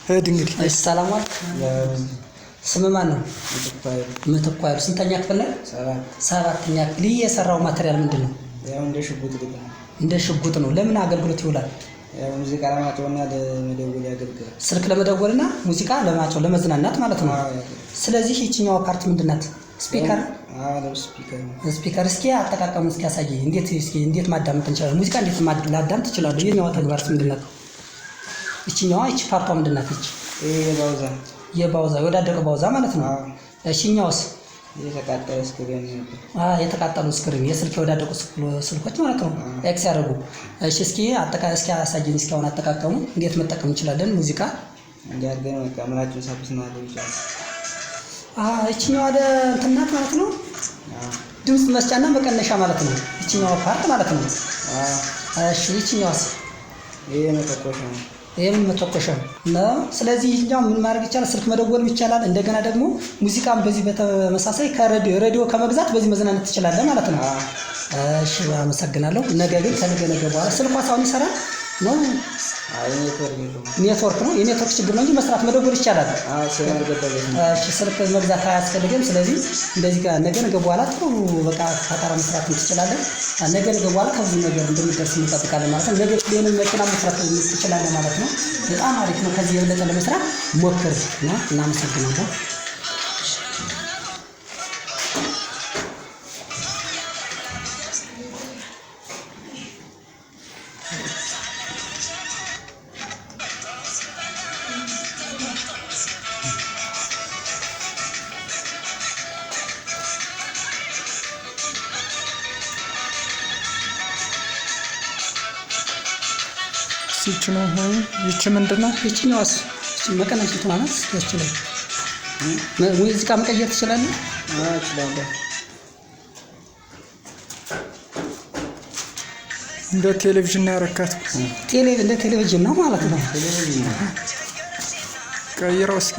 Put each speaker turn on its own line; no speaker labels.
ሄድ እንግዲህ
ሰላም ዋልክ። ስም ማን ነው? ምትኩ ኃይሉ። ስንተኛ ክፍል ነህ? ሰባተኛ ክፍል። ይህ የሰራው ማቴሪያል ምንድን ነው?
ያው
እንደ ሽጉጥ ነው። ለምን አገልግሎት ይውላል?
ያው ሙዚቃ ለማጫወትና ለመደወል ያገልግላል።
ስልክ ለመደወልና ሙዚቃ ለማጫወት ለመዝናናት ማለት ነው። ስለዚህ ይችኛው ፓርት ምንድን ናት? ስፒከር። ስፒከር። እስኪ አጠቃቀሙ እስኪ ያሳየኝ። እንዴት ማዳመጥ እንችላለን? ሙዚቃ እንዴት ላዳምጥ እችላለሁ? የኛው ተግባርስ ምንድን ናት? ይችኛዋ ፓርቷ ምንድን ናት? የባውዛ የወዳደቀ ባውዛ ማለት ነው። እሺኛውስ? የተቃጠሉ ስክሪን የስልክ የወዳደቁ ስልኮች ማለት ነው። ኤክስ ያደረጉ። እሺ እስኪ እስኪ አሳየኝ። እስኪ አሁን አጠቃቀሙ እንዴት መጠቀም እንችላለን? ሙዚቃ
እንዲያርገን ካሜራችን ሳብስና ለይቻል
እቺኛዋ እንትን ናት ማለት ነው። ድምጽ መስጫና መቀነሻ ማለት ነው። እቺኛዋ ፓርት ማለት ነው። እሺ ይቺኛዋስ? ይሄም መተኮሻ ነው። ስለዚህ ይሄኛው ምን ማድረግ ይቻላል? ስልክ መደወል ይቻላል። እንደገና ደግሞ ሙዚቃም በዚህ በተመሳሳይ ከሬዲዮ ከመግዛት በዚህ መዝናናት ትችላለህ ማለት ነው። እሺ አመሰግናለሁ። ነገ ግን ከነገ በኋላ ስልኳ ሳውን ይሰራል ነው? ኔትወርክ ነው። የኔትወርክ ችግር ነው እንጂ መስራት መደወል ይቻላል። እሺ ስልክ መግዛት አያስፈልግም። ስለዚህ እንደዚህ ጋር ነገ በኋላ ጥሩ በቃ ፈጠራ መስራት ትችላለህ። ነገ በኋላ ከብዙ ነገር እንደምትደርስ እንጠብቃለን ማለት ነው። ነገ ሌላም መኪና መስራት ትችላለህ ማለት ነው። በጣም አሪፍ ነው። ከዚህ የበለጠ ለመስራት ሞክር እና እናመሰግናለን።
ይቺ ምንድን ነው?
ይቺኛዋስ? መቀነስ ትሆናለች። ያስችላል። ሙዚቃ መቀየር ትችላለህ?
እችላለሁ።
እንደ ቴሌቪዥን ነው ያረካት።
እንደ ቴሌቪዥን ነው ማለት ነው።
ቀይረው እስኪ።